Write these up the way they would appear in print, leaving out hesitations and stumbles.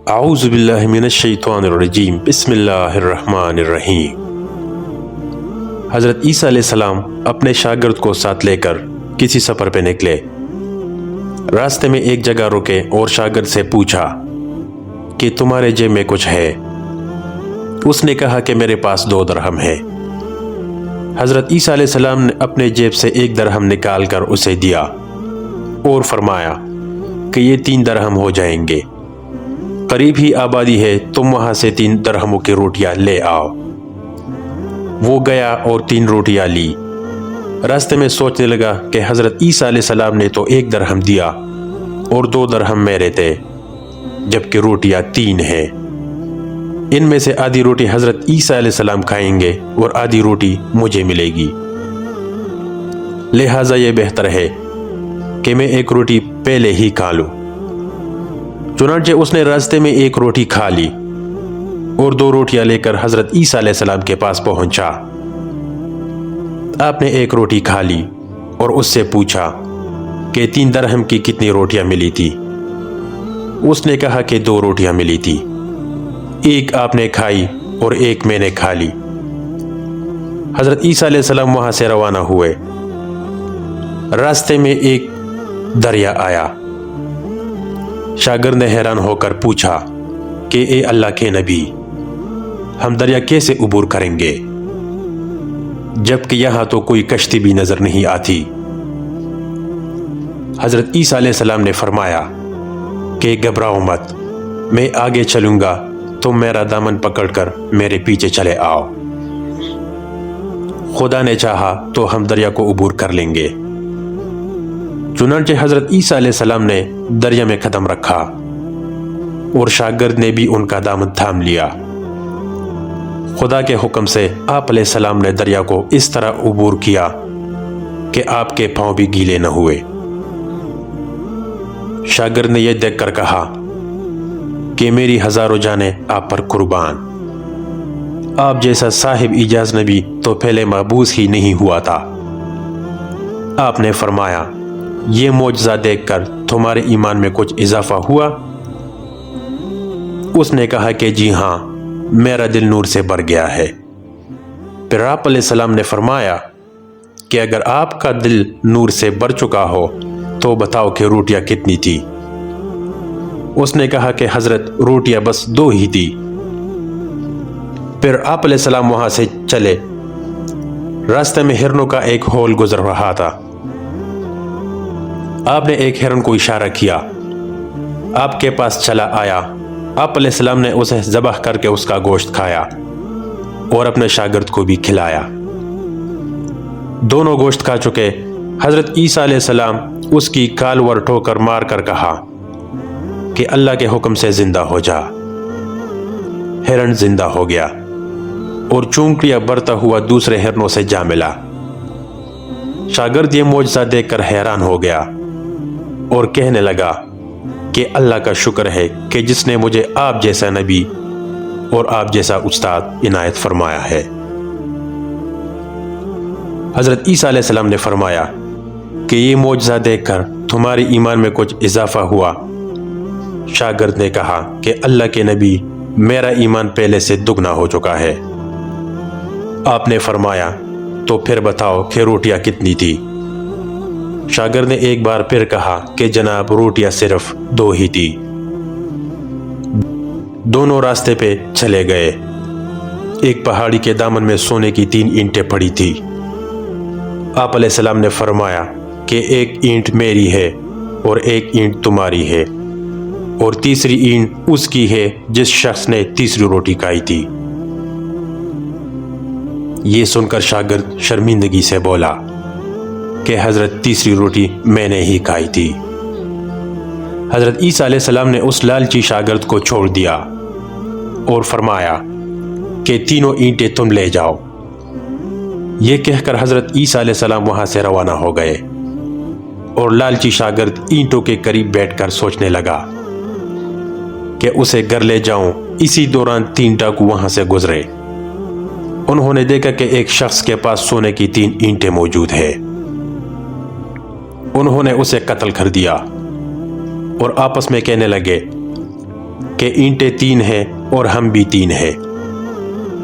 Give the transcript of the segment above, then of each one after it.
اعوذ باللہ من الشیطان الرجیم بسم اللہ الرحمن الرحیم۔ حضرت عیسیٰ علیہ السلام اپنے شاگرد کو ساتھ لے کر کسی سفر پہ نکلے۔ راستے میں ایک جگہ رکے اور شاگرد سے پوچھا کہ تمہارے جیب میں کچھ ہے؟ اس نے کہا کہ میرے پاس 2 درہم ہے۔ حضرت عیسیٰ علیہ السلام نے اپنے جیب سے 1 درہم نکال کر اسے دیا اور فرمایا کہ یہ 3 درہم ہو جائیں گے، قریب ہی آبادی ہے، تم وہاں سے 3 درہموں کی روٹیاں لے آؤ۔ وہ گیا اور 3 روٹیاں لی۔ راستے میں سوچنے لگا کہ حضرت عیسیٰ علیہ السلام نے تو 1 درہم دیا اور 2 درہم میرے تھے، جبکہ روٹیاں 3 ہیں۔ ان میں سے آدھی روٹی حضرت عیسیٰ علیہ السلام کھائیں گے اور آدھی روٹی مجھے ملے گی، لہٰذا یہ بہتر ہے کہ میں 1 روٹی پہلے ہی کھا لوں۔ چنانچہ اس نے راستے میں 1 روٹی کھا لی اور 2 روٹیاں لے کر حضرت عیسیٰ علیہ السلام کے پاس پہنچا۔ آپ نے 1 روٹی کھا لی اور اس سے پوچھا کہ 3 درہم کی کتنی روٹیاں ملی تھی؟ اس نے کہا کہ 2 روٹیاں ملی تھی، 1 آپ نے کھائی اور 1 میں نے کھا لی۔ حضرت عیسیٰ علیہ السلام وہاں سے روانہ ہوئے۔ راستے میں ایک دریا آیا۔ شاگرد نے حیران ہو کر پوچھا کہ اے اللہ کے نبی، ہم دریا کیسے عبور کریں گے جبکہ یہاں تو کوئی کشتی بھی نظر نہیں آتی؟ حضرت عیسیٰ علیہ السلام نے فرمایا کہ گھبراؤ مت، میں آگے چلوں گا، تم میرا دامن پکڑ کر میرے پیچھے چلے آؤ، خدا نے چاہا تو ہم دریا کو عبور کر لیں گے۔ چنانچہ حضرت عیسیٰ علیہ السلام نے دریا میں قدم رکھا اور شاگرد نے بھی ان کا دامن تھام لیا۔ خدا کے حکم سے آپ علیہ السلام نے دریا کو اس طرح عبور کیا کہ آپ کے پاؤں بھی گیلے نہ ہوئے۔ شاگرد نے یہ دیکھ کر کہا کہ میری ہزاروں جانیں آپ پر قربان، آپ جیسا صاحب اعجاز نبی تو پہلے مبعوث ہی نہیں ہوا تھا۔ آپ نے فرمایا یہ معجزہ دیکھ کر تمہارے ایمان میں کچھ اضافہ ہوا؟ اس نے کہا کہ جی ہاں، میرا دل نور سے بھر گیا ہے۔ پھر آپ علیہ السلام نے فرمایا کہ اگر آپ کا دل نور سے بھر چکا ہو تو بتاؤ کہ روٹیاں کتنی تھی؟ اس نے کہا کہ حضرت روٹیاں بس 2 ہی تھی۔ پھر آپ علیہ السلام وہاں سے چلے۔ راستے میں ہرنوں کا ایک ہول گزر رہا تھا۔ آپ نے ایک ہرن کو اشارہ کیا، آپ کے پاس چلا آیا۔ آپ علیہ السلام نے اسے ذبح کر کے اس کا گوشت کھایا اور اپنے شاگرد کو بھی کھلایا۔ دونوں گوشت کھا چکے۔ حضرت عیسیٰ علیہ السلام اس کی کالور ٹھوکر مار کر کہا کہ اللہ کے حکم سے زندہ ہو جا۔ ہرن زندہ ہو گیا اور چونکیاں برتا ہوا دوسرے ہرنوں سے جا ملا۔ شاگرد یہ معجزہ دیکھ کر حیران ہو گیا اور کہنے لگا کہ اللہ کا شکر ہے کہ جس نے مجھے آپ جیسا نبی اور آپ جیسا استاد عنایت فرمایا ہے۔ حضرت عیسیٰ علیہ السلام نے فرمایا کہ یہ معجزہ دیکھ کر تمہارے ایمان میں کچھ اضافہ ہوا؟ شاگرد نے کہا کہ اللہ کے نبی، میرا ایمان پہلے سے دگنا ہو چکا ہے۔ آپ نے فرمایا تو پھر بتاؤ کہ روٹیاں کتنی تھی؟ شاگرد نے ایک بار پھر کہا کہ جناب روٹیاں صرف 2 ہی تھی۔ دونوں راستے پہ چلے گئے۔ ایک پہاڑی کے دامن میں سونے کی 3 اینٹیں پڑی تھی۔ آپ علیہ السلام نے فرمایا کہ 1 اینٹ میری ہے اور 1 اینٹ تمہاری ہے اور تیسری اینٹ اس کی ہے جس شخص نے تیسری روٹی کھائی تھی۔ یہ سن کر شاگرد شرمندگی سے بولا کہ حضرت تیسری روٹی میں نے ہی کھائی تھی۔ حضرت عیسیٰ علیہ السلام نے اس لالچی شاگرد کو چھوڑ دیا اور فرمایا کہ 3 اینٹیں تم لے جاؤ۔ یہ کہہ کر حضرت عیسیٰ علیہ السلام وہاں سے روانہ ہو گئے اور لالچی شاگرد اینٹوں کے قریب بیٹھ کر سوچنے لگا کہ اسے گھر لے جاؤں۔ اسی دوران 3 ڈاکو وہاں سے گزرے۔ انہوں نے دیکھا کہ ایک شخص کے پاس سونے کی 3 اینٹیں موجود ہیں۔ انہوں نے اسے قتل کر دیا اور آپس میں کہنے لگے کہ اینٹیں 3 ہیں اور ہم بھی 3 ہیں،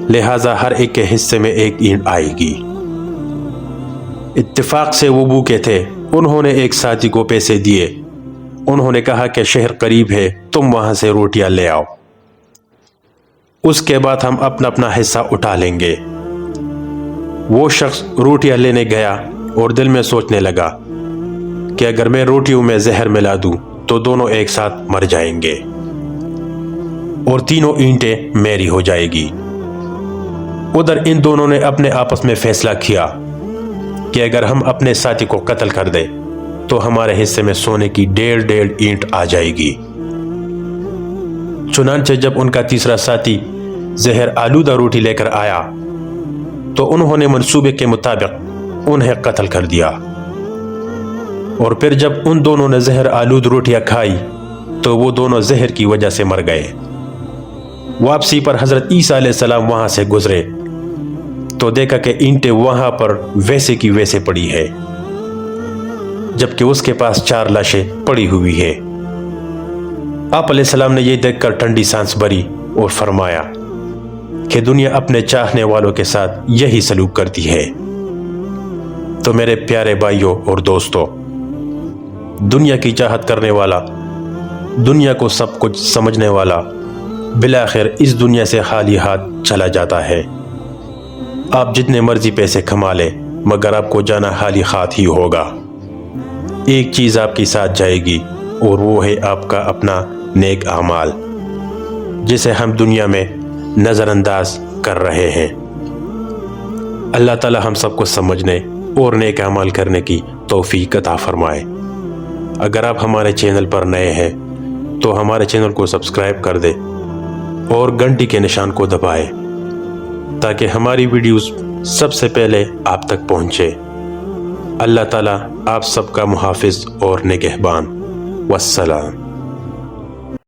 لہٰذا ہر ایک کے حصے میں ایک اینٹ آئے گی۔ اتفاق سے وہ بھوکے تھے، انہوں نے ایک ساتھی کو پیسے دیے، انہوں نے کہا کہ شہر قریب ہے، تم وہاں سے روٹیاں لے آؤ، اس کے بعد ہم اپنا اپنا حصہ اٹھا لیں گے۔ وہ شخص روٹیاں لینے گیا اور دل میں سوچنے لگا کہ اگر میں روٹیوں میں زہر ملا دوں تو دونوں ایک ساتھ مر جائیں گے اور تینوں اینٹیں میری ہو جائے گی۔ ادھر ان دونوں نے اپنے آپس میں فیصلہ کیا کہ اگر ہم اپنے ساتھی کو قتل کر دیں تو ہمارے حصے میں سونے کی 1.5 اینٹ آ جائے گی۔ چنانچہ جب ان کا تیسرا ساتھی زہر آلودہ روٹی لے کر آیا تو انہوں نے منصوبے کے مطابق انہیں قتل کر دیا، اور پھر جب ان دونوں نے زہر آلود روٹیاں کھائی تو وہ دونوں زہر کی وجہ سے مر گئے۔ واپسی پر حضرت عیسیٰ علیہ السلام وہاں سے گزرے تو دیکھا کہ اینٹیں وہاں پر ویسے کی ویسے پڑی ہے، جبکہ اس کے پاس 4 لاشیں پڑی ہوئی ہے۔ آپ علیہ السلام نے یہ دیکھ کر ٹھنڈی سانس بھری اور فرمایا کہ دنیا اپنے چاہنے والوں کے ساتھ یہی سلوک کرتی ہے۔ تو میرے پیارے بھائیوں اور دوستوں، دنیا کی چاہت کرنے والا، دنیا کو سب کچھ سمجھنے والا، بالآخر اس دنیا سے خالی ہاتھ چلا جاتا ہے۔ آپ جتنے مرضی پیسے کما لیں مگر آپ کو جانا خالی ہاتھ ہی ہوگا۔ ایک چیز آپ کی ساتھ جائے گی اور وہ ہے آپ کا اپنا نیک اعمال، جسے ہم دنیا میں نظر انداز کر رہے ہیں۔ اللہ تعالی ہم سب کو سمجھنے اور نیک اعمال کرنے کی توفیق عطا فرمائے۔ اگر آپ ہمارے چینل پر نئے ہیں تو ہمارے چینل کو سبسکرائب کر دیں اور گھنٹی کے نشان کو دبائیں تاکہ ہماری ویڈیوز سب سے پہلے آپ تک پہنچے۔ اللہ تعالی آپ سب کا محافظ اور نگہبان۔ والسلام۔